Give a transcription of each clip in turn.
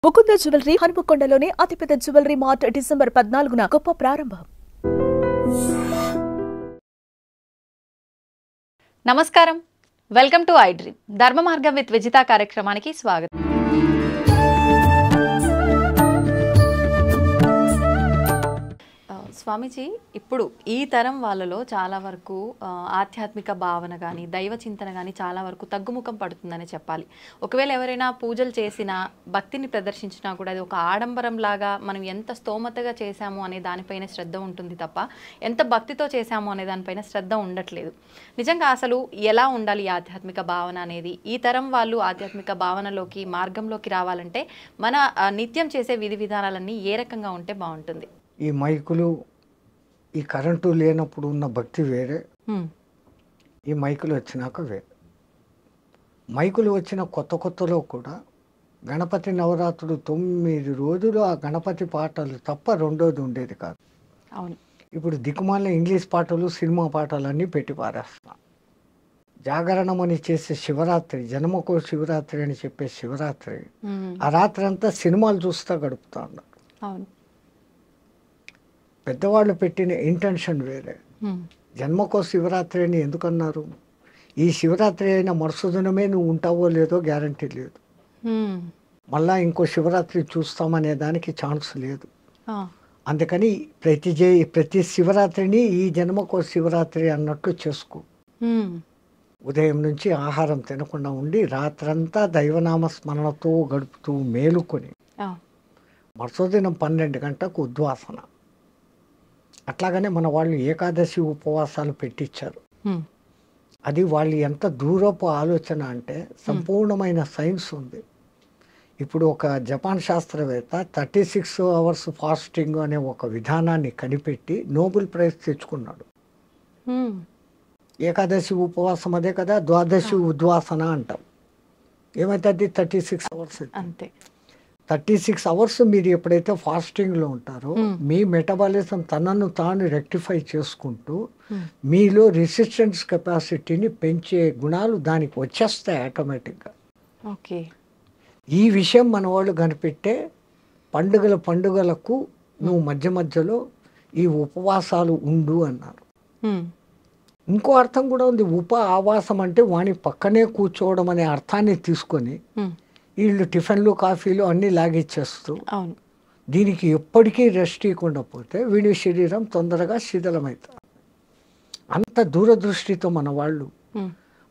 Mukunda jewellery హనుమకొండలోని అతిపెద్ద jewellery mart December 14న గొప్ప ప్రారంభం. నమస్కారం, వెల్కమ్ టు ఐ డ్రీమ్. ధర్మ మార్గం విత్ విజిత కార్యక్రమానికి స్వాగతం. స్వామీజీ, ఇప్పుడు ఈ తరం వాళ్ళలో చాలా వరకు ఆధ్యాత్మిక భావన కానీ దైవ చింతన కానీ చాలా వరకు తగ్గుముఖం పడుతుందని చెప్పాలి. ఒకవేళ ఎవరైనా పూజలు చేసినా భక్తిని ప్రదర్శించినా కూడా అది ఒక ఆడంబరం లాగా మనం ఎంత స్తోమతగా చేశాము అనే దానిపైన శ్రద్ధ ఉంటుంది తప్ప ఎంత భక్తితో చేశాము అనే దానిపైన శ్రద్ధ ఉండట్లేదు. నిజంగా అసలు ఎలా ఉండాలి ఈ ఆధ్యాత్మిక భావన అనేది? ఈ తరం వాళ్ళు ఆధ్యాత్మిక భావనలోకి మార్గంలోకి రావాలంటే మన నిత్యం చేసే విధి విధానాలన్నీ ఏ రకంగా ఉంటే బాగుంటుంది? ఈ మైకులు, ఈ కరెంటు లేనప్పుడు ఉన్న భక్తి వేరే, ఈ మైకులు వచ్చినాక వేరే. మైకులు వచ్చిన కొత్తలో కూడా గణపతి నవరాత్రులు 9 రోజులు ఆ గణపతి పాటలు తప్ప రెండోది ఉండేది కాదు. అవును. ఇప్పుడు దిక్కుమాల ఇంగ్లీష్ పాటలు, సినిమా పాటలన్నీ పెట్టి పారేస్తాం. జాగరణం అని చేసే శివరాత్రి, జన్మకో శివరాత్రి అని చెప్పే శివరాత్రి, ఆ రాత్రి అంతా సినిమాలు చూస్తూ గడుపుతా ఉన్నారు. అవును. పెద్దవాళ్ళు పెట్టిన ఇంటెన్షన్ వేరే. జన్మకో శివరాత్రి అని ఎందుకన్నారు? ఈ శివరాత్రి అయిన మరుసదినమే నువ్వు ఉంటావో లేదో గ్యారంటీ లేదు. మళ్ళా ఇంకో శివరాత్రి చూస్తామనే దానికి ఛాన్స్ లేదు. అందుకని ప్రతి శివరాత్రిని ఈ జన్మకో శివరాత్రి అన్నట్టు చేసుకో. ఉదయం నుంచి ఆహారం తినకుండా ఉండి రాత్రంతా దైవనామ స్మరణతో గడుపుతూ మేలుకొని మరుసదినం 12 గంటలకు ఉద్వాసన. అట్లాగనే మన వాళ్ళు ఏకాదశి ఉపవాసాలు పెట్టించారు. అది వాళ్ళు ఎంత దూరపు ఆలోచన అంటే సంపూర్ణమైన సైన్స్ ఉంది. ఇప్పుడు ఒక జపాన్ శాస్త్రవేత్త 36 అవర్స్ ఫాస్టింగ్ అనే ఒక విధానాన్ని కనిపెట్టి నోబెల్ ప్రైజ్ తెచ్చుకున్నాడు. ఏకాదశి ఉపవాసం అదే కదా, ద్వాదశి ఉద్వాసన అంటాం. ఏమైతుంది? 36 అవర్స్. అంతే. 36 అవర్స్ మీరు ఎప్పుడైతే ఫాస్టింగ్లో ఉంటారో మీ మెటబాలిజం తనను తాను రెక్టిఫై చేసుకుంటూ మీలో రెసిస్టెన్స్ కెపాసిటీని పెంచే గుణాలు దానికి వచ్చేస్తాయి ఆటోమేటిక్గా. ఓకే. ఈ విషయం మన వాళ్ళు కనిపెట్టే పండుగలకు నువ్వు మధ్యలో ఈ ఉపవాసాలు ఉండు అన్నారు. ఇంకో అర్థం కూడా ఉంది. ఆవాసం అంటే వాని పక్కనే కూర్చోవడం అనే అర్థాన్ని తీసుకొని వీళ్ళు టిఫిన్లు, కాఫీలు అన్నీ లాగిచ్చేస్తూ దీనికి ఎప్పటికీ రెస్ట్ ఇవ్వకుండా పోతే వీడి శరీరం తొందరగా శిథిలమవుతుంది. అంత దూరదృష్టితో మన వాళ్ళు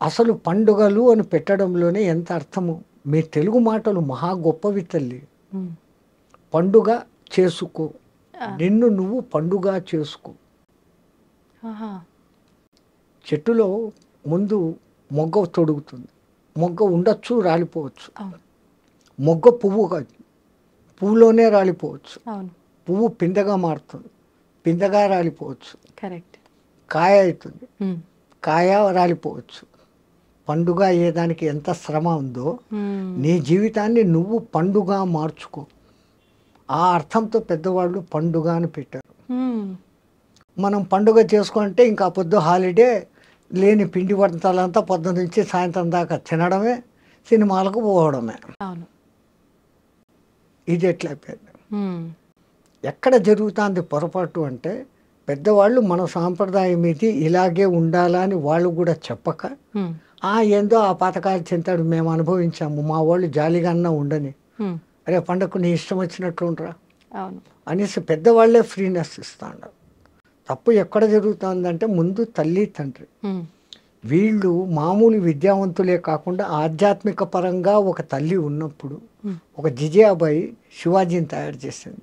అసలు పండుగలు అని పెట్టడంలోనే ఎంత అర్థము. మీ తెలుగు మాటలు మహా గొప్పవి తల్లి. పండుగ చేసుకో, నిన్ను నువ్వు పండుగ చేసుకో. చెట్టులో ముందు మొగ్గ తొడుగుతుంది. మొగ్గ ఉండొచ్చు, రాలిపోవచ్చు. మొగ్గ పువ్వు కాదు, పువ్వులోనే రాలిపోవచ్చు. పువ్వు పిందెగా మారుతుంది, పిందెగా రాలిపోవచ్చు. కరెక్ట్. కాయ అవుతుంది, కాయ రాలిపోవచ్చు. పండుగ అయ్యేదానికి ఎంత శ్రమ ఉందో నీ జీవితాన్ని నువ్వు పండుగ మార్చుకో. ఆ అర్థంతో పెద్దవాళ్ళు పండుగ అని పెట్టారు. మనం పండుగ చేసుకుంటే ఇంకా పొద్దు హాలిడే, లేని పిండి వంటలంతా పొద్దు నుంచి సాయంత్రం దాకా తినడమే, సినిమాలకు పోవడమే. ఇది ఎట్లయిపోయింది? ఎక్కడ జరుగుతుంది పొరపాటు అంటే పెద్దవాళ్ళు మన సాంప్రదాయం ఇది, ఇలాగే ఉండాలా అని వాళ్ళు కూడా చెప్పక ఏందో ఆ పాతకాలు చింతాడు మేము అనుభవించాము, మా వాళ్ళు జాలిగా అన్నా ఉండని, అరే పండగకు నీ ఇష్టం వచ్చినట్లు ఉండరా అనేసి పెద్దవాళ్లే ఫ్రీనెస్ ఇస్తాడు. తప్పు ఎక్కడ జరుగుతుందంటే ముందు తల్లి తండ్రి వీళ్ళు మామూలు విద్యావంతులే కాకుండా ఆధ్యాత్మిక పరంగా ఒక తల్లి ఉన్నప్పుడు ఒక జిజియాబాయి శివాజీని తయారు చేసింది.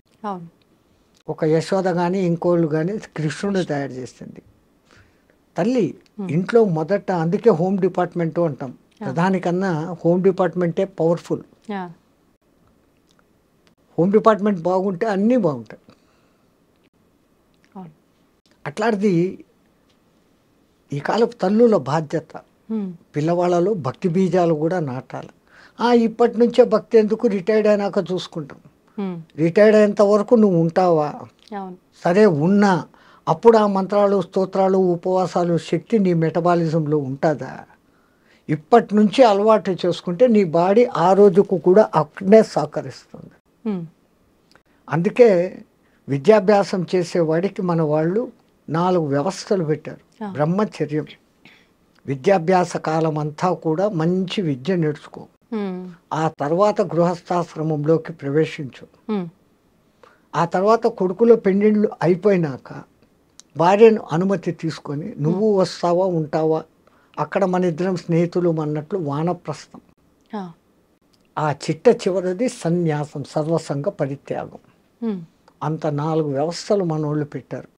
ఒక యశోద కానీ ఇంకోళ్ళు కానీ కృష్ణుని తయారు చేసింది. తల్లి ఇంట్లో మొదట, అందుకే హోమ్ డిపార్ట్మెంట్ అంటాం. ప్రధానికన్నా హోమ్ డిపార్ట్మెంటే పవర్ఫుల్. హోమ్ డిపార్ట్మెంట్ బాగుంటే అన్నీ బాగుంటాయి. అట్లాంటిది ఈ కాలపు తల్లుల బాధ్యత. పిల్లవాళ్ళలో భక్తి బీజాలు కూడా నాటాలి. ఇప్పటి నుంచే భక్తి ఎందుకు, రిటైర్డ్ అయినాక చూసుకుంటాం. రిటైర్డ్ అయ్యేంత వరకు నువ్వు ఉంటావా? సరే ఉన్నా అప్పుడు ఆ మంత్రాలు, స్తోత్రాలు, ఉపవాసాలు శక్తి నీ మెటబాలిజంలో ఉంటుందా? ఇప్పటి నుంచి అలవాటు చేసుకుంటే నీ బాడీ ఆ రోజుకు కూడా అక్కడే సహకరిస్తుంది. అందుకే విద్యాభ్యాసం చేసేవాడికి మన వాళ్ళు 4 వ్యవస్థలు పెట్టారు. బ్రహ్మచర్యం, విద్యాభ్యాస కాలం అంతా కూడా మంచి విద్య నేర్చుకో, ఆ తర్వాత గృహస్థాశ్రమంలోకి ప్రవేశించు, ఆ తర్వాత కొడుకులో పెండిళ్ళు అయిపోయినాక భార్యను అనుమతి తీసుకొని నువ్వు వస్తావా ఉంటావా, అక్కడ మన ఇద్దరం స్నేహితులు అన్నట్లు వానప్రస్థం, ఆ చిట్ట చివరిది సన్యాసం, సర్వసంగ పరిత్యాగం. అంత 4 వ్యవస్థలు మనోళ్ళు పెట్టారు.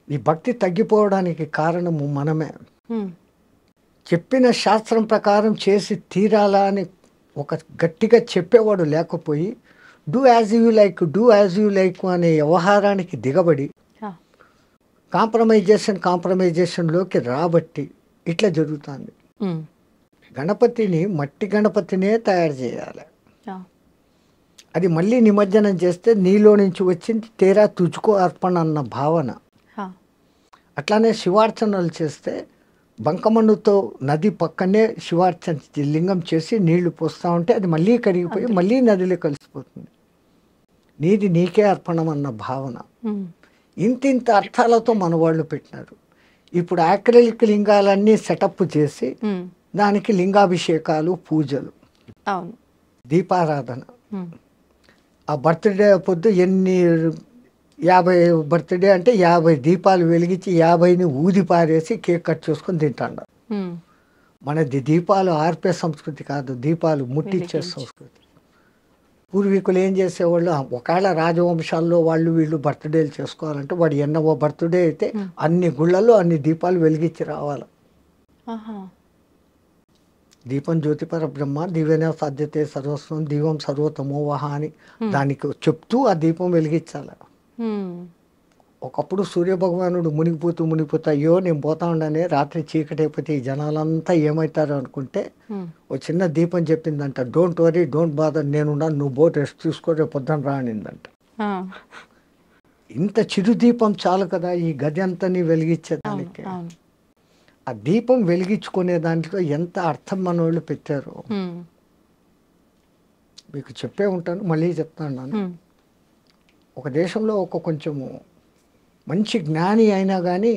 ఈ భక్తి తగ్గిపోవడానికి కారణము మనమే. చెప్పిన శాస్త్రం ప్రకారం చేసి తీరాలా అని ఒక గట్టిగా చెప్పేవాడు లేకపోయి do as you like, do as you like అనే వ్యవహారానికి దిగబడి కాంప్రమైజేషన్లోకి రాబట్టి ఇట్లా జరుగుతుంది. గణపతిని మట్టి గణపతినే తయారు చేయాలి. అది మళ్ళీ నిమజ్జనం చేస్తే నీలో నుంచి వచ్చింది తేరా తుచుకో అర్పణ అన్న భావన. అట్లానే శివార్చనలు చేస్తే బంకమన్నుతో నది పక్కనే శివార్చన లింగం చేసి నీళ్లు పోస్తూ ఉంటే అది మళ్ళీ కరిగిపోయి మళ్ళీ నదిలో కలిసిపోతుంది. నీది నీకే అర్పణం అన్న భావన. ఇంతింత అర్థాలతో మన వాళ్ళు పెట్టినారు. ఇప్పుడు యాక్రిలిక్ లింగాలన్నీ సెటప్ చేసి దానికి లింగాభిషేకాలు, పూజలు, దీపారాధన. ఆ బర్త్డే పొద్దు 50 బర్త్డే అంటే 50 దీపాలు వెలిగించి 50ని ఊది పారేసి కేక్ కట్ చేసుకొని తింటాడు. మనది దీపాలు ఆర్పే సంస్కృతి కాదు, దీపాలు ముట్టించే సంస్కృతి. పూర్వీకులు ఏం చేసేవాళ్ళు, ఒకవేళ రాజవంశాల్లో వాళ్ళు వీళ్ళు బర్త్డేలు చేసుకోవాలంటే వాడు ఎన్నో బర్త్డే అయితే అన్ని గుళ్ళల్లో అన్ని దీపాలు వెలిగించి రావాలి. దీపం జ్యోతిపర బ్రహ్మ దీవెన సాధ్యతే సర్వస్వం దీపం సర్వతమోవహ అని దానికి చెప్తూ ఆ దీపం వెలిగించాలి. ఒకప్పుడు సూర్యభగవానుడు మునిగిపోతా అయ్యో నేను పోతా ఉండనే రాత్రి చీకటి అయిపోతే ఈ జనాలంతా ఏమవుతారు అనుకుంటే ఓ చిన్న దీపం చెప్పిందంట, డోంట్ వరీ డోంట్ బాదర్, నేనున్నాను, నువ్వు బోట్ రెస్ట్ తీసుకో, రేపు పొద్దున రానిందంట. ఇంత చిరు దీపం చాలు కదా ఈ గది అంతని వెలిగించేదానికి. ఆ దీపం వెలిగించుకునే దాంట్లో ఎంత అర్థం మనోళ్ళు పెట్టారు మీకు చెప్పే ఉంటాను, మళ్ళీ చెప్తాను. ఒక దేశంలో కొంచెము మంచి జ్ఞాని అయినా కానీ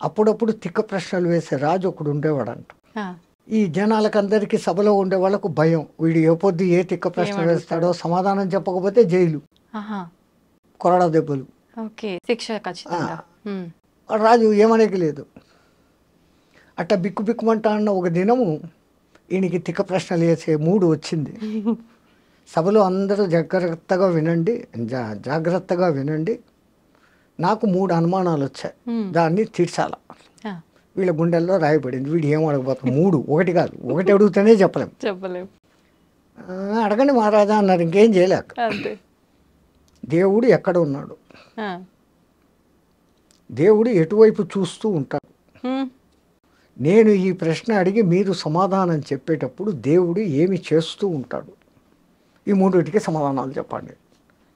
అప్పుడప్పుడు తిక్క ప్రశ్నలు వేసే రాజు ఒకడు ఉండేవాడంట. ఈ జనాలకందరికీ సభలో ఉండే వాళ్ళకు భయం, వీడు ఏ పొద్దు ఏ తిక్క ప్రశ్న వేస్తాడో, సమాధానం చెప్పకపోతే జైలు, కొరడా దెబ్బలు, రాజు ఏమనేకి లేదు. అట్లా బిక్కుమంటా అన్న ఒక దినము ఈయనకి తిక్క ప్రశ్నలు వేసే మూడు వచ్చింది. సభలో అందరూ జాగ్రత్తగా వినండి, నాకు 3 అనుమానాలు వచ్చాయి, దాన్ని తీర్చాల. వీళ్ళ గుండెల్లో రాయబడింది, వీడు ఏం అడగబోతాం, 3 ఒకటి కాదు, ఒకటి అడిగితేనే చెప్పలేము. అడగండి మహారాజా అన్నారు, ఇంకేం చేయలేక. దేవుడు ఎక్కడ ఉన్నాడు, దేవుడు ఎటువైపు చూస్తూ ఉంటాడు, నేను ఈ ప్రశ్న అడిగి మీరు సమాధానం చెప్పేటప్పుడు దేవుడు ఏమి చేస్తూ ఉంటాడు, ఈ 3టికి సమాధానాలు చెప్పండి.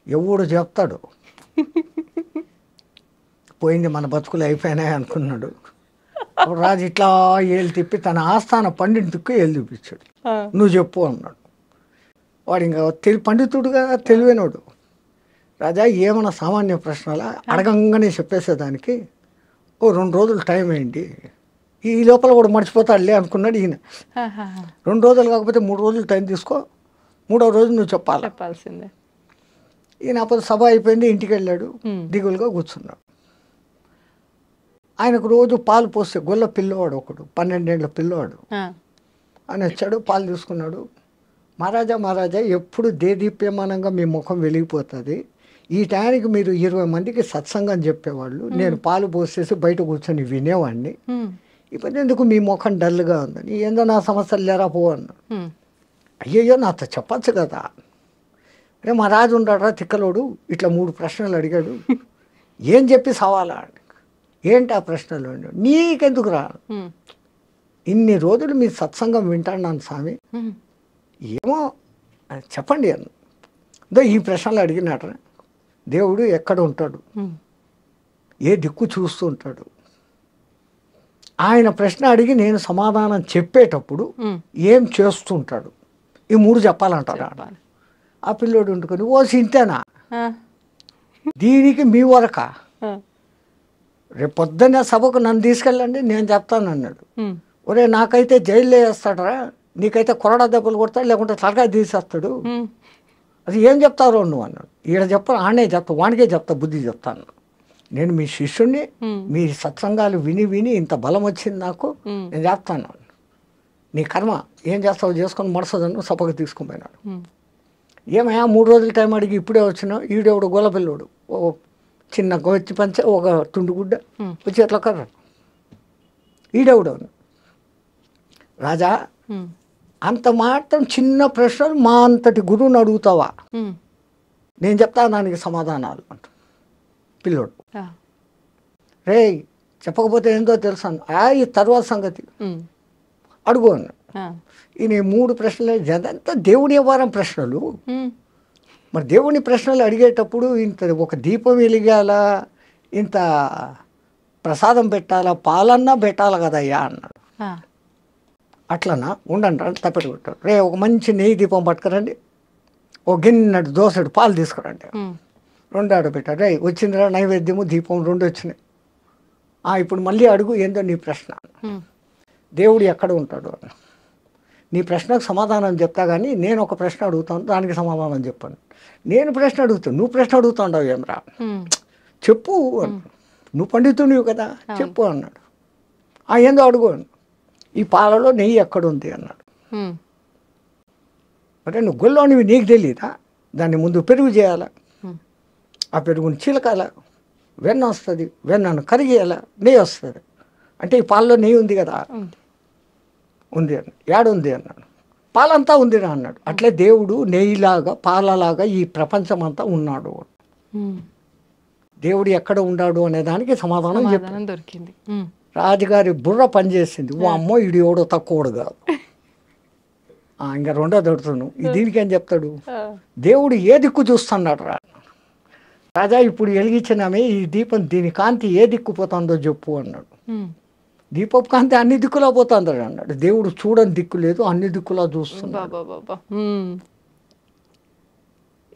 ఎవడు చెప్తాడు, పోయింది మన బతుకులు అయిపోయినాయి అనుకున్నాడు. అప్పుడు రాజు ఇట్లా ఏళ్ళు తిప్పి తన ఆస్థాన పండితుకు ఏళ్ళు చూపించాడు, నువ్వు చెప్పు అన్నాడు. వాడు ఇంకా పండితుడుగా తెలివైనడు. రాజా ఏమన్నా సామాన్య ప్రశ్నలా, అడగంగానే చెప్పేసేదానికి ఓ 2 రోజులు టైం అయింది, ఈ లోపల కూడా మర్చిపోతాడులే అనుకున్నాడు ఈయన. 2 రోజులు కాకపోతే 3 రోజులు టైం తీసుకో, 3వ రోజు నువ్వు చెప్పాల్సిందే. ఈయన అప్పుడు సభ అయిపోయింది, ఇంటికి వెళ్ళాడు, దిగులుగా కూర్చున్నాడు. ఆయనకు రోజు పాలు పోస్తే గొల్ల పిల్లవాడు ఒకడు, 12 ఏళ్ళ పిల్లవాడు, ఆయన వచ్చాడు, పాలు తీసుకున్నాడు. మహారాజా ఎప్పుడు దేదీప్యమానంగా మీ ముఖం వెలిగిపోతుంది, ఈ టైంకి మీరు 20 మందికి సత్సంగం చెప్పేవాళ్ళు, నేను పాలు పోసేసి బయట కూర్చొని వినేవాడిని, ఇప్పుడు ఎందుకు మీ ముఖం డల్గా ఉందని, ఏందో నా సమస్యలు లేరా పో అన్నా. అయ్యయ్యో నాతో చెప్పచ్చు కదా, రే మా రాజు ఉన్నాడా తిక్కలోడు, ఇట్లా 3 ప్రశ్నలు అడిగాడు, ఏం చెప్పి సవాలా, ఏంటి ఆ ప్రశ్నలు, నీకెందుకు రా, ఇన్ని రోజులు మీ సత్సంగం వింటాను స్వామి, ఏమో చెప్పండి అన్న. ఈ ప్రశ్నలు అడిగినట, దేవుడు ఎక్కడ ఉంటాడు, ఏ దిక్కు చూస్తూ ఉంటాడు, ఆయన ప్రశ్న అడిగి నేను సమాధానం చెప్పేటప్పుడు ఏం చేస్తుంటాడు, ఈ 3 చెప్పాలంటారా. ఆ పిల్లోడు వండుకొని ఓ ఇంతేనా ఆ, దీనికి మీ వరక ఆ, రేపు పొద్దున్నే సభకు నన్ను తీసుకెళ్ళండి నేను చెప్తాను అన్నాడు. ఉమ్, ఒరే నాకైతే జైల్లో వేస్తాడరా, నీకైతే కొరడా దెబ్బలు కొడతాడు లేకుంటే తలకాయ తీసేస్తాడు, ఉమ్, అది ఏం చెప్తారో నువ్వు అన్నాడు. ఈడ చెప్పను ఆనే చెప్తా, వానికే చెప్తా, బుద్ధి చెప్తాను. నేను మీ శిష్యుణ్ణి, ఉమ్, మీ సత్సంగాలు విని విని ఇంత బలం వచ్చింది నాకు, ఉమ్, నేను చెప్తాను. నీ కర్మ ఏం చేస్తావు చేసుకొని మడసదన్ను సభకు తీసుకుని పోయినాడు. ఉమ్, ఏమయ్యా 3 రోజుల టైం అడిగి ఇప్పుడే వచ్చినావు, ఈడేవుడు గోలపిల్లోడు, ఓ చిన్న గొచ్చి పంచ ఒక తుండుగుడ్డ ఉమ్, వచ్చి ఎట్లా కర్ర, ఈడేవుడు రాజా ఉమ్, అంత మాత్రం చిన్న ప్రశ్నలు మా అంతటి గురువుని అడుగుతావా, ఉమ్, నేను చెప్తా దానికి సమాధానాలు అంట పిల్లోడు. ఆ, రే చెప్పకపోతే ఏందో తెలుసాను, ఈ తర్వాత సంగతి ఉమ్, అడుగు అన్నాడు. ఆ, ఈయన 3 ప్రశ్నలు అదంతా దేవుడి వ్యవహారం ప్రశ్నలు. ఉమ్, మరి దేవుని ప్రశ్నలు అడిగేటప్పుడు ఇంత ఒక దీపం వెలిగాల, ఇంత ప్రసాదం పెట్టాలా, పాలన్నా పెట్టాలి కదయ్యా అన్నాడు. ఆ, అట్లనా ఉండండి అని తప్పెట్టు కొట్టాడు. రే ఒక మంచి నెయ్యి దీపం పట్టుకురండి, ఒక గిన్నెడు దోసెడు పాలు తీసుకురండి, ఉమ్, 2 ఆడబెట్టాడు. రే వచ్చిందిరా నైవేద్యము దీపం 2 వచ్చినాయి. ఇప్పుడు మళ్ళీ అడుగు ఏందో నీ ప్రశ్న. ఉమ్, దేవుడు ఎక్కడ ఉంటాడు అన్న. నీ ప్రశ్నకు సమాధానం చెప్తా కానీ నేను ఒక ప్రశ్న అడుగుతాను, దానికి సమాధానం చెప్పాను. నేను ప్రశ్న అడుగుతాను, నువ్వు ప్రశ్న అడుగుతావు ఏమరా, ఉమ్, చెప్పు అన్నాడు. నువ్వు పండితునివి కదా చెప్పు అన్నాడు. ఏందో అడుగు అన్నాడు. ఈ పాలలో నెయ్యి ఎక్కడుంది అన్నాడు. ఉమ్, అంటే నువ్వు గొల్లోనివి నీకు తెలియదా, దాన్ని ముందు పెరుగు చేయాలా, ఉమ్, ఆ పెరుగుని చిలకాల, వెన్న వస్తుంది, వెన్నను కరిగేయాల, నెయ్యి వస్తుంది. అంటే ఈ పాలలో నెయ్యి ఉంది కదా, ఉంది. ఉంది అన్న. ఏడుంది అన్నాడు. పాలంతా ఉందిరా అన్నాడు. అట్లే దేవుడు నెయ్యిలాగా పాలలాగా ఈ ప్రపంచం అంతా ఉన్నాడు. ఉమ్, దేవుడు ఎక్కడ ఉన్నాడు అనే దానికి సమాధానం చెప్పాడు. సమాధానం దొరికింది. ఉమ్, రాజుగారి బుర్ర పనిచేసింది. ఓ అమ్మో ఇడు ఎవడో తక్కువడు కాదు. ఇంకా రెండో దొడుతున్నాను దీనికి ఏం చెప్తాడు, ఆ, దేవుడు ఏ దిక్కు చూస్తున్నాడు రా. రాజా ఇప్పుడు వెలిగించినామే ఈ దీపం, దీని కాంతి ఏ దిక్కు పోతుందో చెప్పు అన్నాడు. ఉమ్, దీపపు కాంతి అన్ని దిక్కులా పోతుంది అన్నాడు. దేవుడు చూడని దిక్కు లేదు, అన్ని దిక్కులా చూస్తున్నాడు. బాబా బాబా. ఉమ్,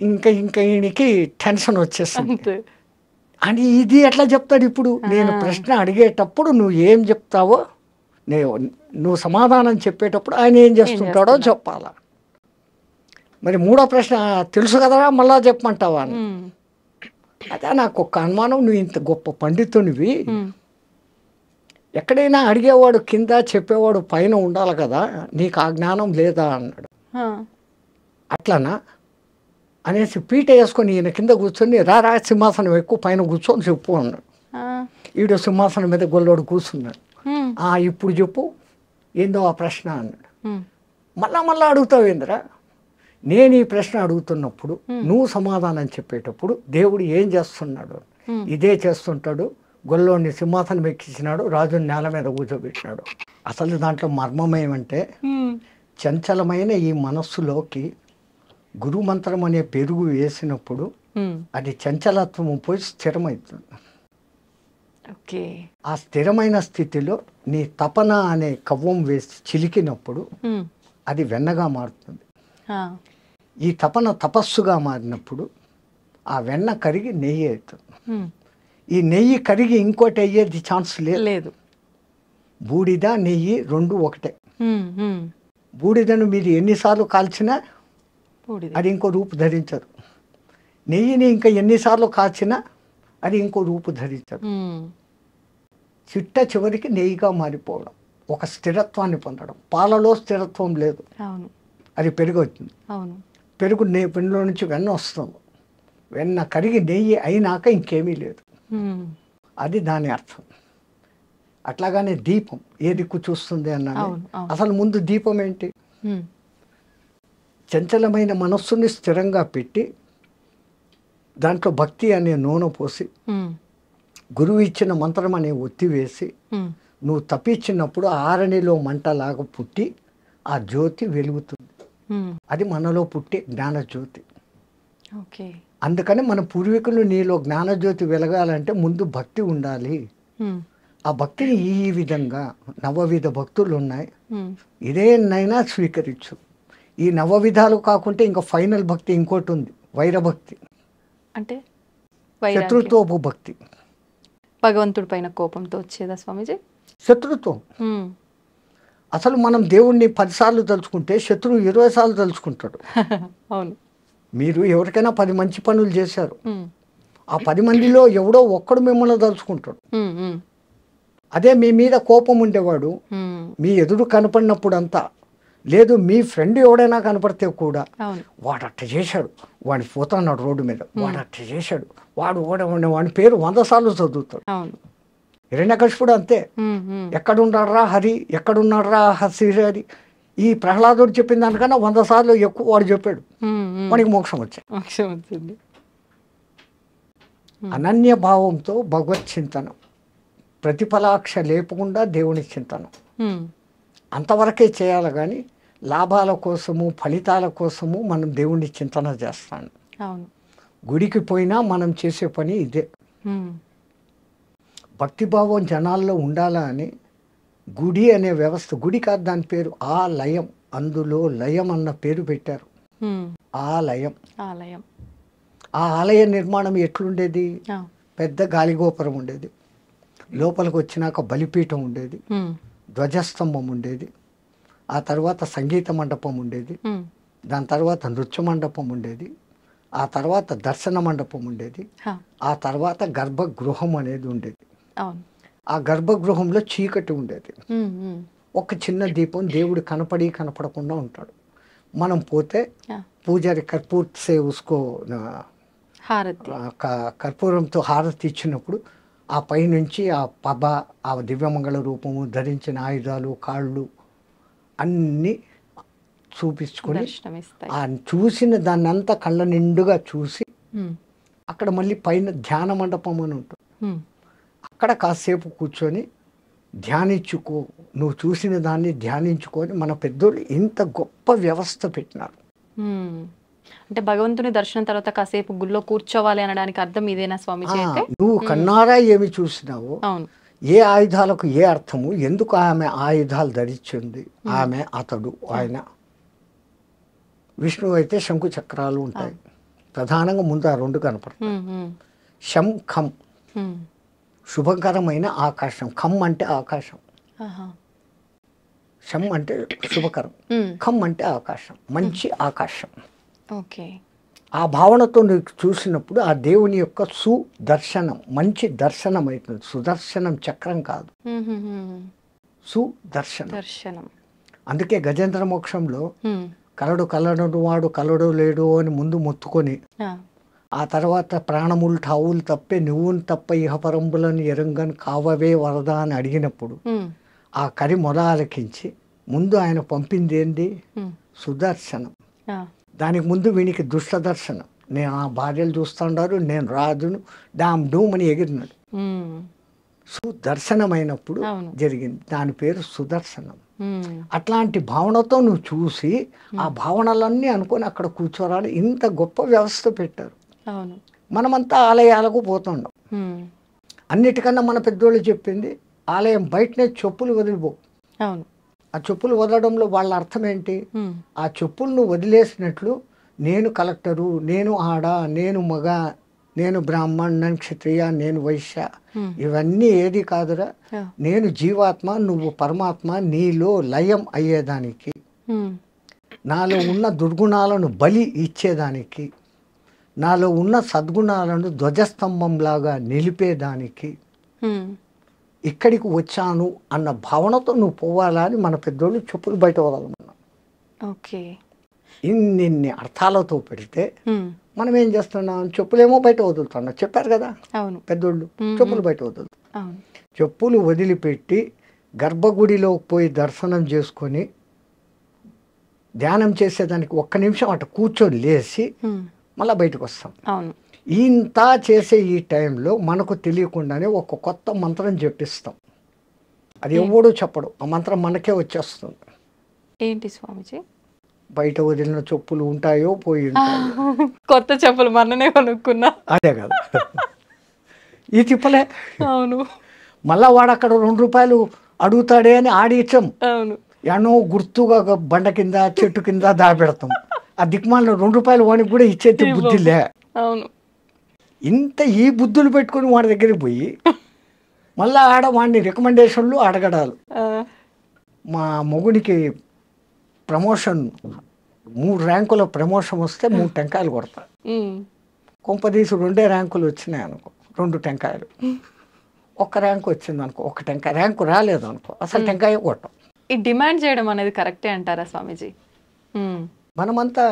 ఇంకా ఈయనకి టెన్షన్ వచ్చేసింది. అంతే. అని ఇది ఎట్లా చెప్తాడు ఇప్పుడు, నేను ప్రశ్న అడిగేటప్పుడు నువ్వు ఏం చెప్తావో, నువ్వు సమాధానం చెప్పేటప్పుడు ఆయన ఏం చేస్తుంటాడో చెప్పాలా. మరి 3వ ప్రశ్న తెలుసు కదరా మళ్ళా చెప్పమంటావా అని. ఉమ్, అదే నాకు ఒక అనుమానం, నువ్వు ఇంత గొప్ప పండితునివి, ఉమ్, ఎక్కడైనా అడిగేవాడు కింద చెప్పేవాడు పైన ఉండాలి కదా, నీకు ఆ జ్ఞానం లేదా అన్నాడు. ఆ, అట్లనా అనేసి పీట వేసుకొని ఈయన కింద కూర్చొని రా సింహాసనం ఎక్కువ పైన కూర్చొని చెప్పు అన్నాడు. ఆ, ఈడు సింహాసనం మీద గొల్లోడు కూర్చున్నాడు. ఉమ్, ఇప్పుడు చెప్పు ఏందో ఆ ప్రశ్న అన్నాడు. ఉమ్, మళ్ళా అడుగుతావు ఏందిరా, నేను ఈ ప్రశ్న అడుగుతున్నప్పుడు నువ్వు సమాధానం చెప్పేటప్పుడు దేవుడు ఏం చేస్తున్నాడు, ఇదే చేస్తుంటాడు. గొల్లోని సింహాసనం ఎక్కించినాడు, రాజుని నేల మీద కూర్చోబెట్టినాడు. అసలు దాంట్లో మర్మం ఏమంటే, ఉమ్, చంచలమైన ఈ మనస్సులోకి గురుమంత్రం అనే పెరుగు వేసినప్పుడు ఉమ్, అది చంచలత్వం పోయి స్థిరమవుతుంది. ఓకే. ఆ స్థిరమైన స్థితిలో నీ తపన అనే కవ్వం వేసి చిలికినప్పుడు ఉమ్, అది వెన్నగా మారుతుంది. ఆ, ఈ తపన తపస్సుగా మారినప్పుడు ఆ వెన్న కరిగి నెయ్యి అవుతుంది. ఉమ్, ఈ నెయ్యి కరిగి ఇంకోటి అయ్యేది ఛాన్స్ లేదు. లేదు. బూడిద నెయ్యి 2 ఒకటే. ఉమ్, ఉమ్, బూడిదను మీరు ఎన్నిసార్లు కాల్చినా బూడిద. అది ఇంకో రూపు ధరించదు. నెయ్యిని ఇంకా ఎన్నిసార్లు కాల్చినా అది ఇంకో రూపు ధరించదు. ఉమ్, చివరికి నెయ్యిగా మారిపోవడం, ఒక స్థిరత్వాన్ని పొందడం. పాలలో స్థిరత్వం లేదు, అవును, అది పెరుగు అవుతుంది. అవును. పెరుగులో నుంచి వెన్న వస్తుంది. వెన్న కరిగి నెయ్యి అయినాక ఇంకేమీ లేదు. ఉమ్, అది దాని అర్థం. అట్లాగానే దీపం ఏ దిక్కు చూస్తుంది అన్నాను. అవును, అవును. అసలు ముందు దీపం ఏంటి, ఉమ్, చంచలమైన మనస్సుని స్థిరంగా పెట్టి దాంట్లో భక్తి అనే నూనె పోసి ఉమ్, గురువు ఇచ్చిన మంత్రం అనే ఒత్తి వేసి ఉమ్, నువ్వు తప్పించినప్పుడు ఆరణిలో మంటలాగా పుట్టి ఆ జ్యోతి వెలుగుతుంది. ఉమ్, అది మనలో పుట్టే జ్ఞానజ్యోతి. ఓకే. అందుకని మన పూర్వీకులు నీలో జ్ఞానజ్యోతి వెలగాలంటే ముందు భక్తి ఉండాలి. ఉమ్, ఆ భక్తిని ఈ విధంగా 9 విధ భక్తులు ఉన్నాయి, ఉమ్, ఇదేనైనా స్వీకరించు. ఈ నవవిధాలు కాకుంటే ఇంకా ఫైనల్ భక్తి ఇంకోటి ఉంది, వైరభక్తి, అంటే శత్రుత్వపు భక్తి. భగవంతుడి పైన కోపంతో వచ్చేదా స్వామీజీ? శత్రుత్వం. అసలు మనం దేవుణ్ణి 10 సార్లు తలుచుకుంటే శత్రువు 20 సార్లు తలుచుకుంటాడు. అవును. మీరు ఎవరికైనా 10 మంచి పనులు చేశారు, ఆ 10 మందిలో ఎవడో ఒక్కడు మిమ్మల్ని తలుచుకుంటాడు. అదే మీ మీద కోపం ఉండేవాడు మీ ఎదురు కనపడినప్పుడు అంతా లేదు, మీ ఫ్రెండ్ ఎవడైనా కనపడితే కూడా వాడు అట్ట చేశాడు, వాడిని పోతున్నాడు రోడ్డు మీద, వాడు అట్ట చేశాడు, వాడి పేరు 100 సార్లు చదువుతాడు. హిరణ్యకశిపుడు అంతే, ఎక్కడున్నాడ్రా హరి, ఎక్కడున్నాడ్రా హరి, ఈ ప్రహ్లాదుడు చెప్పిన దానికన్నా 100 సార్లు ఎక్కువ వాడు చెప్పాడు, వాడికి మోక్షం వచ్చింది. అనన్య భావంతో భగవత్ చింతనం, ప్రతిఫలాక్ష లేపకుండా దేవుని చింతనం అంతవరకే చేయాలి. కానీ లాభాల కోసము ఫలితాల కోసము మనం దేవుణ్ణి చింతన చేస్తాను. గుడికి పోయినా మనం చేసే పని ఇదే. భక్తిభావం జనాల్లో ఉండాలా అని గుడి అనే వ్యవస్థ, గుడి కాదు దాని పేరు ఆలయం, అందులో లయం అన్న పేరు పెట్టారు. ఆలయం. ఆ ఆలయ నిర్మాణం ఎట్లుండేది? పెద్ద గాలిగోపురం ఉండేది, లోపలికి వచ్చినాక బలిపీఠం ఉండేది, ధ్వజస్తంభం ఉండేది, ఆ తర్వాత సంగీత మండపం ఉండేది, దాని తర్వాత నృత్య మండపం ఉండేది, ఆ తర్వాత దర్శన మండపం ఉండేది, ఆ తర్వాత గర్భగృహం అనేది ఉండేది. ఆ గర్భగృహంలో చీకటి ఉండేది, ఒక చిన్న దీపం, దేవుడు కనపడకుండా ఉంటాడు. మనం పోతే పూజారి కర్పూర్ సే ఉస్కో కర్పూరంతో హారతి ఇచ్చినప్పుడు ఆ పైనుంచి ఆ పబ, ఆ దివ్యమంగళ రూపము, ధరించిన ఆయుధాలు, కాళ్ళు అన్నీ చూపించుకొని ఆ చూసిన దాన్ని అంతా కళ్ళ నిండుగా చూసి అక్కడ మళ్ళీ పైన ధ్యాన మండపం అని ఉంటుంది, అక్కడ కాసేపు కూర్చొని ధ్యానించుకో, నువ్వు చూసిన దాన్ని ధ్యానించుకొని మన పెద్దోళ్ళు ఇంత గొప్ప వ్యవస్థ పెట్టినారు. అంటే భగవంతుని దర్శనం తర్వాత కాసేపు గుళ్ళో కూర్చోవాలి అనడానికి అర్థం ఇదేనా స్వామీజీ? నువ్వు కన్నారా ఏమి చూసినావు, ఏ ఆయుధాలకు ఏ అర్థము, ఎందుకు ఆమె ఆయుధాలు ధరించింది, ఆమె అతడు ఆయన. విష్ణువు అయితే శంకు చక్రాలు ఉంటాయి, ప్రధానంగా ముందు ఆ 2 కనపడతాయి. శం ఖం, శుభకరమైన ఆకాశం, ఖం అంటే ఆకాశం, శం అంటే శుభకరం, ఖం అంటే ఆకాశం, మంచి ఆకాశం. ఆ భావనతో నువ్వు చూసినప్పుడు ఆ దేవుని యొక్క సుదర్శనం, మంచి దర్శనం అవుతుంది. సుదర్శనం చక్రం కాదు, సుదర్శనం. అందుకే గజేంద్ర మోక్షంలో కలడు వాడు కలడు లేడు అని ముందు మొత్తుకొని ఆ తర్వాత ప్రాణములు ఠావులు తప్పే నువ్వును తప్ప ఇహపరంబులను ఎరంగని కావవే వరద అని అడిగినప్పుడు ఆ కరి మొద ఆలకించి ముందు ఆయన పంపింది ఏంది? సుదర్శనం. దానికి ముందు వీనికి దుష్ట దర్శనం, నేను ఆ భార్యలు చూస్తుండారు, నేను రాజును, డామ్ డూమ్ అని ఎగిరినాడు. సుదర్శనమైనప్పుడు జరిగింది, దాని పేరు సుదర్శనం. అట్లాంటి భావనతో నువ్వు చూసి ఆ భావనలన్నీ అనుకొని అక్కడ కూర్చోరాలి, ఇంత గొప్ప వ్యవస్థ పెట్టారు. మనమంతా ఆలయాలకు పోతుండం. అన్నిటికన్నా మన పెద్దోళ్ళు చెప్పింది ఆలయం బయటనే చెప్పులు వదిలిపో. ఆ చెప్పులు వదలడంలో వాళ్ళ అర్థం ఏంటి? ఆ చెప్పులను వదిలేసినట్లు నేను కలెక్టరు, నేను ఆడ, నేను మగ, నేను బ్రాహ్మణ్, నేను క్షత్రియ, నేను వైశ్య, ఇవన్నీ ఏది కాదురా, నేను జీవాత్మ, నువ్వు పరమాత్మ, నీలో లయం అయ్యేదానికి, నాలో ఉన్న దుర్గుణాలను బలి ఇచ్చేదానికి, నాలో ఉన్న సద్గుణాలను ధ్వజస్తంభంలాగా నిలిపేదానికి ఇక్కడికి వచ్చాను అన్న భావనతో నువ్వు పోవాలా అని మన పెద్దోళ్ళు చెప్పులు బయట వదలమన్నా. ఇన్ని అర్థాలతో పెడితే మనం ఏం చేస్తున్నాం? చెప్పులేమో బయట వదులుతున్నాం. చెప్పారు కదా పెద్దోళ్ళు, చెప్పులు బయట వదులుతాం. చెప్పులు వదిలిపెట్టి గర్భగుడిలో పోయి దర్శనం చేసుకొని ధ్యానం చేసేదానికి 1 నిమిషం అటు కూర్చొని లేచి మళ్ళీ బయటకు వస్తాం. ఇంత చేసే ఈ టైంలో మనకు తెలియకుండానే ఒక కొత్త మంత్రం చెప్పిస్తాం. అది ఎవడూ చెప్పడు, ఆ మంత్రం మనకే వచ్చేస్తుంది. ఏంటి స్వామిజీ? బయట వదిలిన చెప్పులు ఉంటాయో పోయి కొత్త చెప్పులు మననే కొనుక్కున్నా, అదే కదా ఈ తిప్పలే. అవును. మళ్ళా వాడు అక్కడ 2 రూపాయలు అడుగుతాడే అని ఆడి ఇచ్చాం. అవును. ఎన్నో గుర్తుగా బండ కింద చెట్టు కింద దాపెడతాం. ఆ దిక్మాల ₹2 వానికి కూడా ఇచ్చేది బుద్ధిలే. అవును. ఇంత ఈ బుద్ధులు పెట్టుకుని వాడి దగ్గరికి పోయి మళ్ళీ ఆడ వాడిని రికమెండేషన్లు అడగడాలు. మా మొగునికి ప్రమోషన్ 3 ర్యాంకుల ప్రమోషన్ వస్తే 3 టెంకాయలు కొడతా. కొంపదీసి 2 ర్యాంకులు వచ్చినాయి అనుకో, 2 టెంకాయలు. 1 ర్యాంకు వచ్చింది అనుకో, 1 టెంకాయ. ర్యాంకు రాలేదు అనుకో, అసలు టెంకాయ కొట్టం. ఈ డిమాండ్ చేయడం అనేది కరెక్టే అంటారా స్వామీజీ? మనమంతా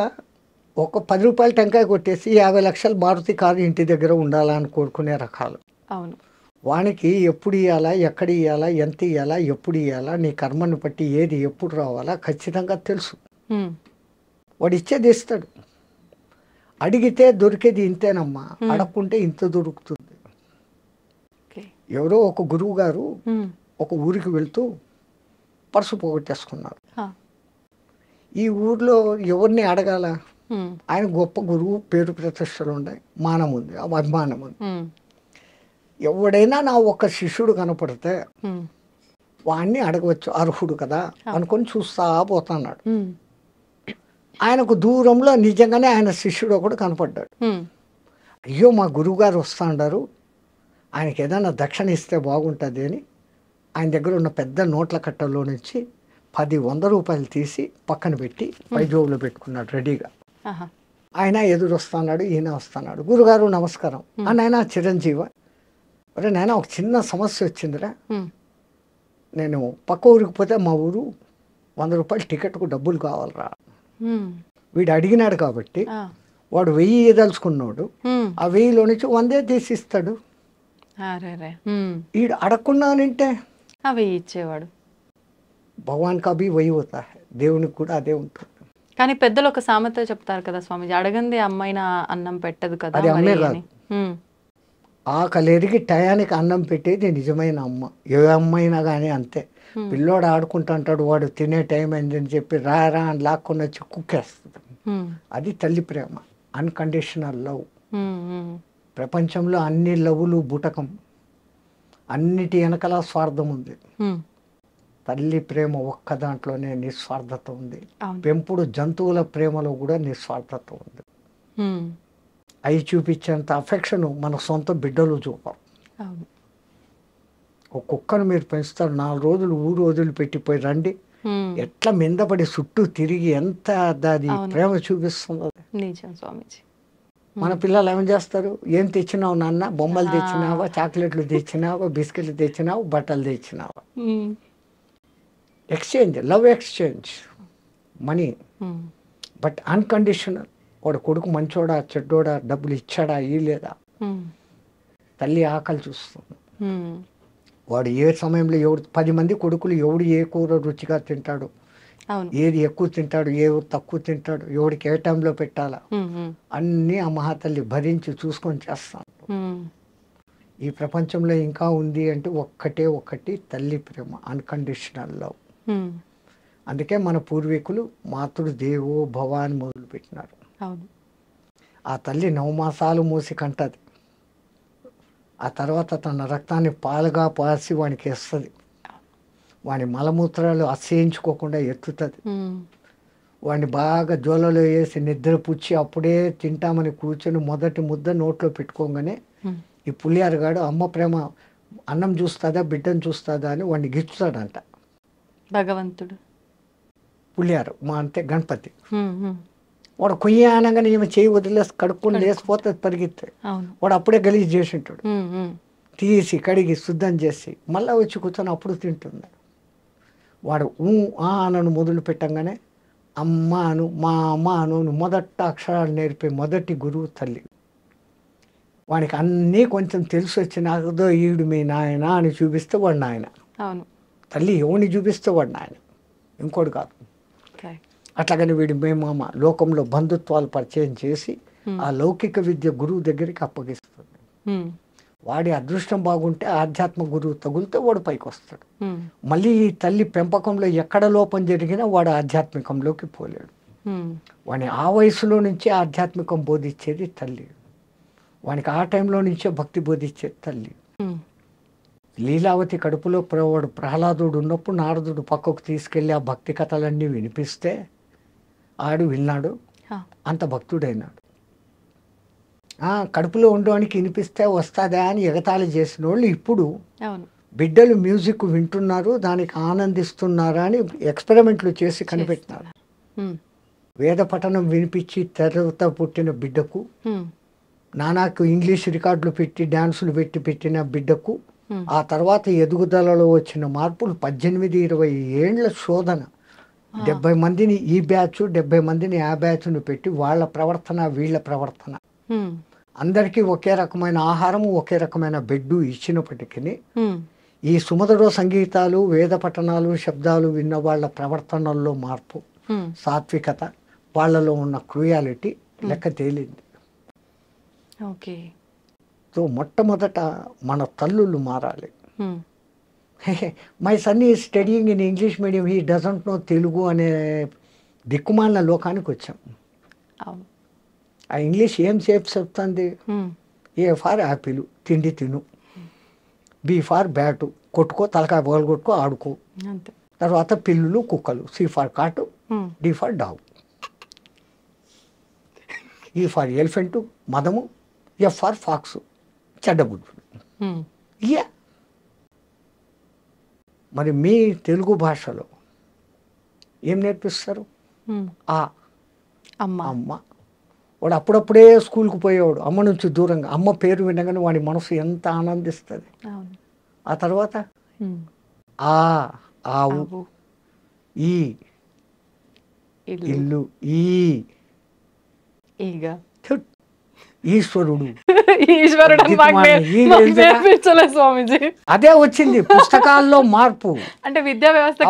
ఒక ₹10 టెంకాయ కొట్టేసి 50 లక్షలు మారుతి కారు ఇంటి దగ్గర ఉండాలని కోరుకునే రకాలు. అవును. వానికి ఎప్పుడు ఇవ్వాలా, ఎక్కడ ఇవ్వాలా, ఎంత ఇవ్వాలా, ఎప్పుడు ఇవ్వాలా, నీ కర్మను బట్టి ఏది ఎప్పుడు రావాలా ఖచ్చితంగా తెలుసు. వాడు ఇచ్చేది ఇస్తాడు. అడిగితే దొరికేది ఇంతేనమ్మా, అడగకుంటే ఇంత దొరుకుతుంది. ఎవరో ఒక గురువు గారు ఒక ఊరికి వెళ్తూ పర్సు పోగొట్టేసుకున్నారు. ఈ ఊర్లో ఎవరిని అడగాల? ఆయన గొప్ప గురువు, పేరు ప్రతిష్టలు ఉన్నాయి, మానం ఉంది, అభిమానం ఉంది. ఎవడైనా నా ఒక శిష్యుడు కనపడితే వాడిని అడగవచ్చు, అర్హుడు కదా అనుకొని చూస్తా పోతున్నాడు. ఆయనకు దూరంలో నిజంగానే ఆయన శిష్యుడు ఒకడు కనపడ్డాడు. అయ్యో మా గురువుగారు వస్తా ఉండారు, ఆయనకి ఏదైనా దక్షిణ ఇస్తే బాగుంటుంది అని ఆయన దగ్గర ఉన్న పెద్ద నోట్ల కట్టల్లో నుంచి 10 ₹100 తీసి పక్కన పెట్టి పై జోబులో పెట్టుకున్నాడు రెడీగా. ఆయన ఎదురు వస్తున్నాడు, ఈయన వస్తున్నాడు. గురుగారు నమస్కారం. నాయన చిరంజీవ, అరే నాయన ఒక చిన్న సమస్య వచ్చిందిరా, నేను పక్క ఊరికి పోతే మా ఊరు ₹100 టికెట్కు డబ్బులు కావాలరా. వీడు అడిగినాడు కాబట్టి వాడు 1000 ఇదలుచుకున్నాడు, ఆ 1000లో నుంచి 100 తీసిస్తాడు. వీడు అడగకున్నానంటే అవి ఇచ్చేవాడు. భగవాన్ కభీ వహీ హోతా హై, దేవునికి కూడా అదే ఉంటుంది. కానీ పెద్దలు ఒక సామెత చెప్తారు కదా స్వామీజీ, అడగంది అమ్మాయిన అన్నం పెట్టదు కదా. అది అమ్మే కాదు, ఆకలిరిగి టయానికి అన్నం పెట్టేది నిజమైన అమ్మ. ఏ అమ్మైనా కానీ అంతే. పిల్లోడు ఆడుకుంటుంటాడు, వాడు తినే టైం అయిందని చెప్పి రా అని లాక్కొని వచ్చి కుక్కేస్తుంది. అది తల్లి ప్రేమ, అన్కండిషనల్ లవ్. ప్రపంచంలో అన్ని లవ్లు బుటకం, అన్నిటి వెనకలా స్వార్థం ఉంది. తల్లి ప్రేమ ఒక్క దాంట్లోనే నిస్వార్థత ఉంది. పెంపుడు జంతువుల ప్రేమలో కూడా నిస్వార్థత ఉంది. అవి చూపించేంత అఫెక్షన్ మన సొంత బిడ్డలు చూపరు. ఒక కుక్కను మీరు పెంచుతారు, 4 రోజులు ఊరు వదిలిపెట్టిపోయి రండి, ఎట్లా మిందపడి చుట్టూ తిరిగి ఎంత దాది ప్రేమ చూపిస్తుందో. మన పిల్లలు ఏం చేస్తారు? ఏం తెచ్చినావు నాన్న? బొమ్మలు తెచ్చినావా, చాక్లెట్లు తెచ్చినావా, బిస్కెట్లు తెచ్చినావు, బట్టలు తెచ్చినావా? Exchange, love exchange, money. But unconditional. వాడు కొడుకు మంచోడా చెడ్డోడా, డబ్బులు ఇచ్చాడా ఇయ్యలేదా, తల్లి ఆకలి చూస్తుంది. వాడు ఏ సమయంలో ఎవడు 10 మంది కొడుకులు ఎవడు ఏ కూర రుచిగా తింటాడు, ఏది ఎక్కువ తింటాడు, ఏ తక్కువ తింటాడు, ఎవడికి ఏ టైంలో పెట్టాలా, అన్నీ ఆ మహాతల్లి భరించి చూసుకొని చేస్తాను. ఈ ప్రపంచంలో ఇంకా ఉంది అంటే ఒక్కటి తల్లి ప్రేమ, అన్కండిషనల్ లవ్. అందుకే మన పూర్వీకులు మాతృదేవో భవ అని మొదలుపెట్టినారు. ఆ తల్లి 9 మాసాలు మూసి కంటది. ఆ తర్వాత తన రక్తాన్ని పాలుగా పాసి వానికి వేస్తుంది. వాని మలమూత్రాలు అసహించుకోకుండా ఎత్తుతుంది. వాడిని బాగా జోలలో వేసి నిద్ర పుచ్చి అప్పుడే తింటామని కూర్చొని మొదటి ముద్ద నోట్లో పెట్టుకోగానే ఈ పులియారుగాడు అమ్మ ప్రేమ అన్నం చూస్తుందా బిడ్డను చూస్తుందా అని వాడిని గిచ్చుతాడంట భగవంతుడు. పులియారు మా అంటే గణపతి. వాడు కొయ్య అనగానే ఈమె చేయి వదిలేసి కడుక్కొని లేసిపోతుంది పరిగెత్తే. వాడు అప్పుడే గలీజ్ చేసి ఉంటాడు, తీసి కడిగి శుద్ధం చేసి మళ్ళీ వచ్చి కూర్చొని అప్పుడు తింటుంది. వాడు అనను మొదలు పెట్టంగానే అమ్మ అను, మా అమ్మ అను మొదట అక్షరాలు నేర్పే మొదటి గురువు తల్లి. వానికి అన్నీ కొంచెం తెలిసి వచ్చినాకదో ఈడు మీ నాయన అని చూపిస్తే వాడు నాయన. తల్లి ఎవరిని చూపిస్తే వాడు నాయన, ఇంకోటి కాదు. అట్లాగని వీడి మేమామ లోకంలో బంధుత్వాలు పరిచయం చేసి ఆ లౌకిక విద్య గురువు దగ్గరికి అప్పగిస్తుంది. వాడి అదృష్టం బాగుంటే ఆధ్యాత్మ గురువు తగులితే వాడు పైకి వస్తాడు. మళ్ళీ ఈ తల్లి పెంపకంలో ఎక్కడ లోపం జరిగినా వాడు ఆధ్యాత్మికంలోకి పోలేడు. వాడిని ఆ వయసులో నుంచే ఆధ్యాత్మికం బోధించేది తల్లి. వానికి ఆ టైంలో నుంచే భక్తి బోధించేది తల్లి. లీలావతి కడుపులో ప్రహ్లాదుడు ఉన్నప్పుడు నారదుడు పక్కకు తీసుకెళ్ళి ఆ భక్తి కథలన్నీ వినిపిస్తే ఆడు విన్నాడు, అంత భక్తుడైనాడు. కడుపులో ఉండడానికి వినిపిస్తే వస్తుందా అని ఎగతాళి చేసిన వాళ్ళు ఇప్పుడు బిడ్డలు మ్యూజిక్ వింటున్నారు, దానికి ఆనందిస్తున్నారా అని ఎక్స్పెరిమెంట్లు చేసి కనిపెట్టినారు. వేద పఠనం వినిపించి తెరత పుట్టిన బిడ్డకు, నానాకు ఇంగ్లీష్ రికార్డులు పెట్టి డ్యాన్సులు పెట్టిన బిడ్డకు, ఆ తర్వాత ఎదుగుదలలో వచ్చిన మార్పులు 18-20 ఏండ్ల శోధన, 70 మందిని ఈ బ్యాచ్ 70 మందిని ఆ బ్యాచ్ను పెట్టి వాళ్ళ ప్రవర్తన వీళ్ళ ప్రవర్తన, అందరికీ ఒకే రకమైన ఆహారం ఒకే రకమైన బెడ్డు ఇచ్చినప్పటికీ ఈ సుమధుర సంగీతాలు వేద పఠనాలు శబ్దాలు విన్న వాళ్ళ ప్రవర్తనల్లో మార్పు, సాత్వికత, వాళ్ళలో ఉన్న క్రూయాలిటీ లెక్క తేలింది. ఓకే. సో మొట్టమొదట మన తల్లులు మారాలి. మై సన్ ఈ studying in English medium, he doesn't know Telugu అనే దిక్కుమాలిన లోకానికి వచ్చాం. ఆ ఇంగ్లీష్ ఏం చెప్తుంది? ఏ ఫార్ యాపిల్, తిండి తిను, బి ఫార్ బ్యాటు, కొట్టుకో, తలకాయ బోలు కొట్టుకో, ఆడుకో, తర్వాత పిల్లులు కుక్కలు, C for cat, D for dog, E for elephant మదము, ఎఫ్ ఫార్ ఫాక్స్ చెడ్డబుద్ధుడు. ఇయా మరి మీ తెలుగు భాషలో ఏం నేర్పిస్తారు? అమ్మ. వాడు అప్పుడప్పుడే స్కూల్కి పోయేవాడు, అమ్మ నుంచి దూరంగా. అమ్మ పేరు వినగానే వాడి మనసు ఎంత ఆనందిస్తుంది. ఆ తర్వాత ఆవు, ఈ ఇల్లు, ఈశ్వరుడు. అదే వచ్చింది పుస్తకాల్లో మార్పు. అంటే విద్యా వ్యవస్థ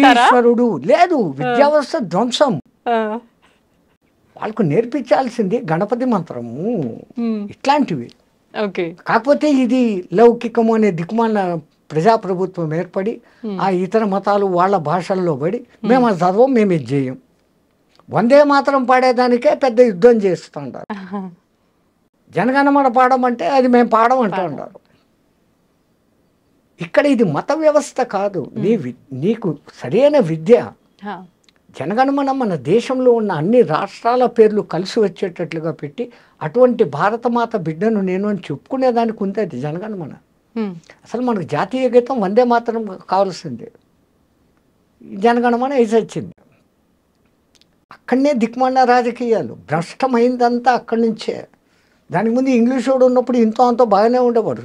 ఈశ్వరుడు లేదు, విద్యా వ్యవస్థ ధ్వంసం. వాళ్ళకు నేర్పించాల్సింది గణపతి మంత్రము ఇట్లాంటివి. కాకపోతే ఇది లౌకికము అనే దిక్కుమాల ప్రజాప్రభుత్వం ఏర్పడి ఆ ఇతర మతాలు వాళ్ళ భాషల్లో పడి మేము అది చదవం, మేము ఇది చేయం. వందే మాత్రం పాడేదానికే పెద్ద యుద్ధం చేస్తుంటారు. జనగణమన పాడమంటే అది మేము పాడమంటూ ఉంటారు. ఇక్కడ ఇది మత వ్యవస్థ కాదు, నీకు సరైన విద్య. జనగణమన మన దేశంలో ఉన్న అన్ని రాష్ట్రాల పేర్లు కలిసి వచ్చేటట్లుగా పెట్టి అటువంటి భారతమాత బిడ్డను నేను అని చెప్పుకునేదానికి ఉంది అది జనగణమన. అసలు మనకు జాతీయ గీతం వందే మాత్రం కావాల్సిందే, జనగణమన వేసి వచ్చింది. అక్కడనే దిక్మాల రాజకీయాలు, భ్రష్టమైందంతా అక్కడి నుంచే. దానికి ముందు ఇంగ్లీష్ వాడు ఉన్నప్పుడు ఇంతో అంతో బాగానే ఉండేవాడు.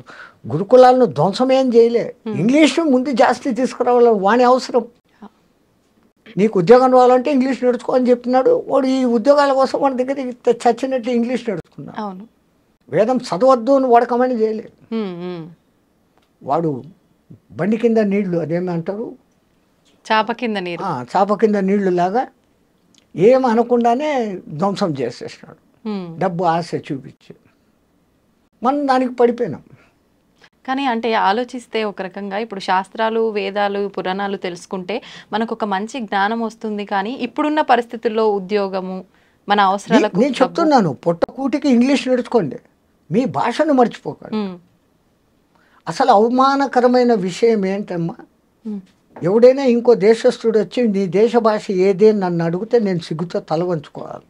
గురుకులాలను ధ్వంసమేం చేయలే. ఇంగ్లీషు ముందు జాస్తి తీసుకురావాలి, వాని అవసరం. నీకు ఉద్యోగం రావాలంటే ఇంగ్లీష్ నేర్చుకో అని చెప్తున్నాడు వాడు. ఈ ఉద్యోగాల కోసం వాడి దగ్గర చచ్చినట్టు ఇంగ్లీష్ నేర్చుకున్నాడు. వేదం చదవద్దు అని వాడు కమెంట్ చేయలేదు. వాడు బండి కింద నీళ్లు, అదేమంటారు, చాప కింద నీళ్లు లాగా ఏం అనకుండానే ధ్వంసం చేసేసినాడు. డబ్బు ఆశ చూపించి మనం దానికి పడిపోయినాం. కానీ అంటే ఆలోచిస్తే ఒక రకంగా ఇప్పుడు శాస్త్రాలు వేదాలు పురాణాలు తెలుసుకుంటే మనకు ఒక మంచి జ్ఞానం వస్తుంది. కానీ ఇప్పుడున్న పరిస్థితుల్లో ఉద్యోగము మన అవసరాలకు నేను చెప్తున్నాను, పొట్టకూటికి ఇంగ్లీష్ నేర్చుకోండి, మీ భాషను మర్చిపోకండి. అసలు అవమానకరమైన విషయం ఏంటమ్మా, ఎవడైనా ఇంకో దేశస్థుడు వచ్చి నీ దేశ భాష ఏదే నన్ను అడిగితే నేను సిగ్గుతో తల వంచుకోవాలి.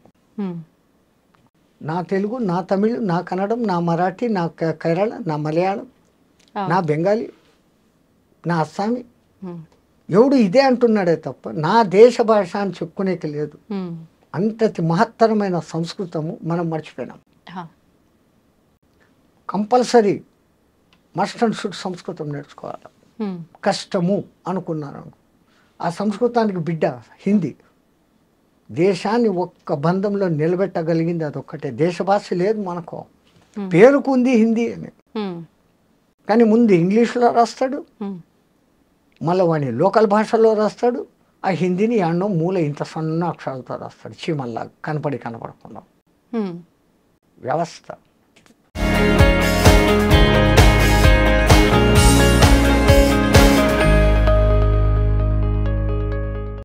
నా తెలుగు, నా తమిళ్, నా కన్నడం, నా మరాఠీ, నా కేరళ, నా మలయాళం, నా బెంగాలీ, నా అస్సామీ, ఎవడు ఇదే అంటున్నాడే తప్ప నా దేశ భాష అని చెప్పుకునేకి లేదు. అంతటి మహత్తరమైన సంస్కృతము మనం మర్చిపోయినాం. కంపల్సరీ మస్ట్ అండ్ షుడ్ సంస్కృతం నేర్చుకోవాలి. కష్టము అనుకున్నాను. ఆ సంస్కృతానికి బిడ్డ హిందీ. దేశాన్ని ఒక్క బంధంలో నిలబెట్టగలిగింది అదొక్కటే. దేశ భాష లేదు మనకు, పేరుకుంది హిందీ అని. కానీ ముందు ఇంగ్లీష్లో రాస్తాడు, మళ్ళీ వాడిని లోకల్ భాషలో రాస్తాడు. ఆ హిందీని ఎన్నో మూల ఇంత సన్న అక్షరాలతో రాస్తాడు, చీమల్లా కనపడకుండా. వ్యవస్థ